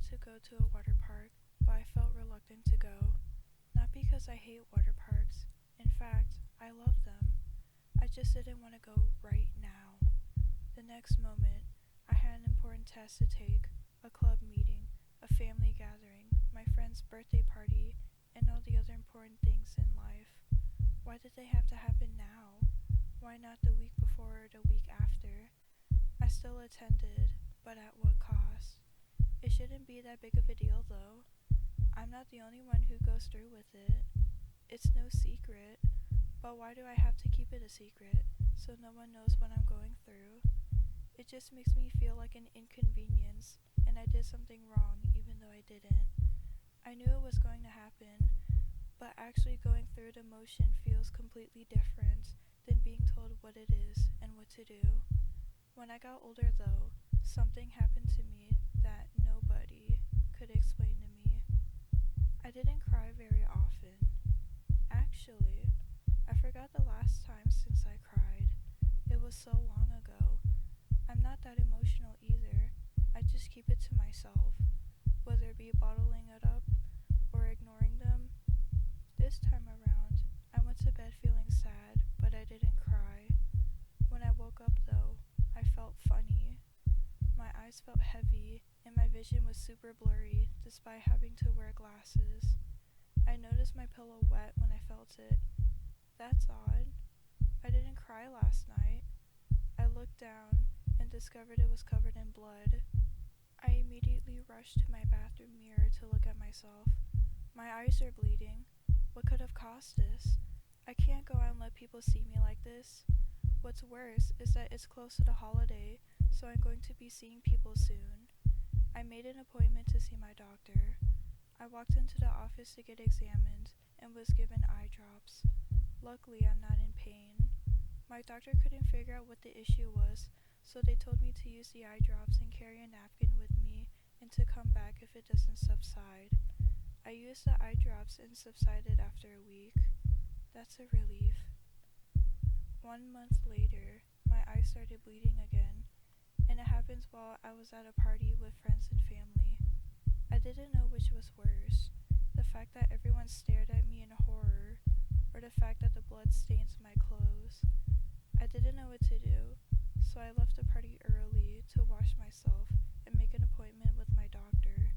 wanted to go to a water park, but I felt reluctant to go. Not because I hate water parks. In fact, I love them. I just didn't want to go right now. The next moment, I had an important test to take, a club meeting, a family gathering, my friend's birthday party, and all the other important things in life. Why did they have to happen now? Why not the week before or the week after? I still attended, but at what cost? It shouldn't be that big of a deal, though. I'm not the only one who goes through with it. It's no secret, but why do I have to keep it a secret so no one knows what I'm going through? It just makes me feel like an inconvenience, and I did something wrong even though I didn't. I knew it was going to happen, but actually going through the motion feels completely different than being told what it is and what to do. When I got older, though, something happened to me that nobody could explain to me. I didn't cry very often. Actually, I forgot the last time since I cried. It was so long ago. I'm not that emotional either. I just keep it to myself, whether it be bottling it up or ignoring them. This time around, I went to bed feeling sad, but I didn't cry. When I woke up, though, I felt funny. My eyes felt heavy, and my vision was super blurry, despite having to wear glasses. I noticed my pillow wet when I felt it. That's odd. I didn't cry last night. I looked down and discovered it was covered in blood. I immediately rushed to my bathroom mirror to look at myself. My eyes are bleeding. What could have caused this? I can't go out and let people see me like this. What's worse is that it's close to the holiday, so I'm going to be seeing people soon. I made an appointment to see my doctor. I walked into the office to get examined and was given eye drops. Luckily, I'm not in pain. My doctor couldn't figure out what the issue was, so they told me to use the eye drops and carry a napkin with me and to come back if it doesn't subside. I used the eye drops and subsided after a week. That's a relief. 1 month later, my eyes started bleeding again, and it happened while I was at a party with friends and family. I didn't know which was worse, the fact that everyone stared at me in horror, or the fact that the blood stains my clothes. I didn't know what to do, so I left the party early to wash myself and make an appointment with my doctor.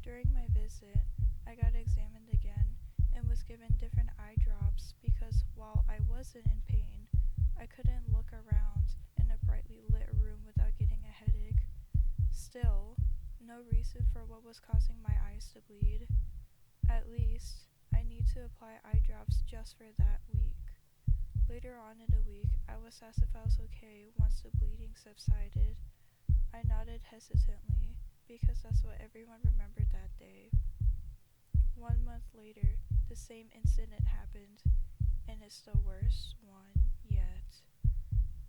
During my visit, I got examined again and was given different eye drops because while I wasn't in pain, I couldn't look around in a brightly lit room without getting a headache. Still, no reason for what was causing my eyes to bleed. At least, I need to apply eye drops just for that week. Later on in the week, I was asked if I was okay once the bleeding subsided. I nodded hesitantly, because that's what everyone remembered that day. 1 month later, the same incident happened, and it's the worst one yet.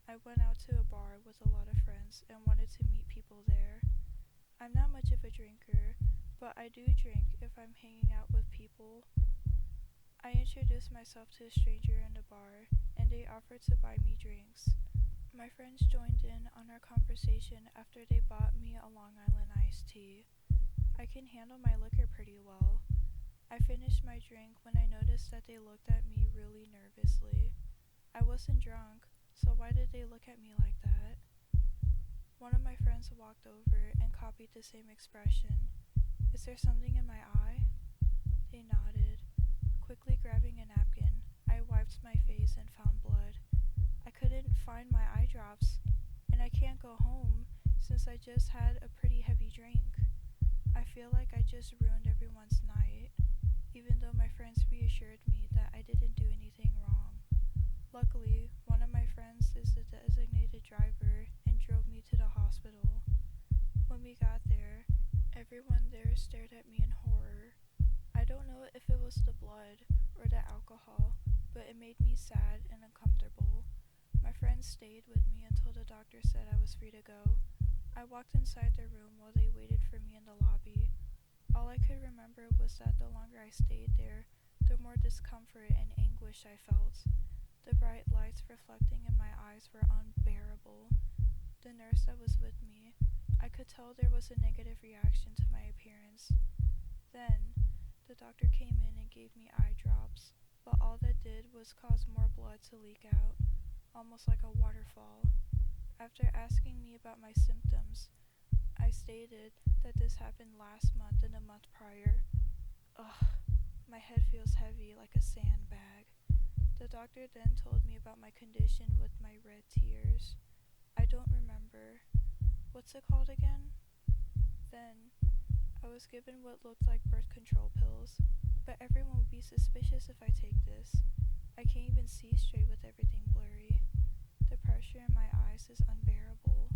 I went out to a bar with a lot of friends and wanted to meet people there. I'm not much of a drinker, but I do drink if I'm hanging out with people. I introduced myself to a stranger in the bar, and they offered to buy me drinks. My friends joined in on our conversation after they bought me a Long Island iced tea. I can handle my liquor pretty well. I finished my drink when I noticed that they looked at me really nervously. I wasn't drunk, so why did they look at me like that? One of my friends walked over and copied the same expression. Is there something in my eye? They nodded. Quickly grabbing a napkin, I wiped my face and found blood. I couldn't find my eye drops, and I can't go home since I just had a pretty heavy drink. I feel like I just ruined everyone's night, even though my friends reassured me that I didn't do anything wrong. Luckily, one of my friends is the designated driver and drove me to the hospital. When we got there, everyone there stared at me in horror. I don't know if it was the blood or the alcohol, but it made me sad and uncomfortable. My friends stayed with me until the doctor said I was free to go. I walked inside the room while they waited for me in the lobby. All I could remember was that the longer I stayed there, the more discomfort and anguish I felt. The bright lights reflecting in my eyes were unbearable. The nurse that was with me, I could tell there was a negative reaction to my appearance. Then, the doctor came in and gave me eye drops, but all that did was cause more blood to leak out, almost like a waterfall. After asking me about my symptoms, I stated that this happened last month and a month prior. Ugh, my head feels heavy like a sandbag. The doctor then told me about my condition with my red tears. I don't remember. What's it called again? Then, I was given what looked like birth control pills, but everyone would be suspicious if I take this. I can't even see straight with everything blurry. The pressure in my eyes is unbearable.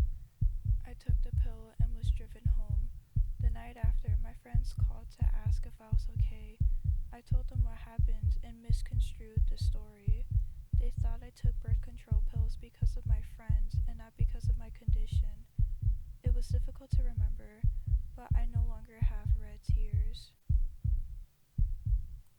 I took the pill and was driven home. The night after, my friends called to ask if I was okay. I told them what happened and misconstrued the story. They thought I took birth control pills because of my friend and not because of my condition. It was difficult to remember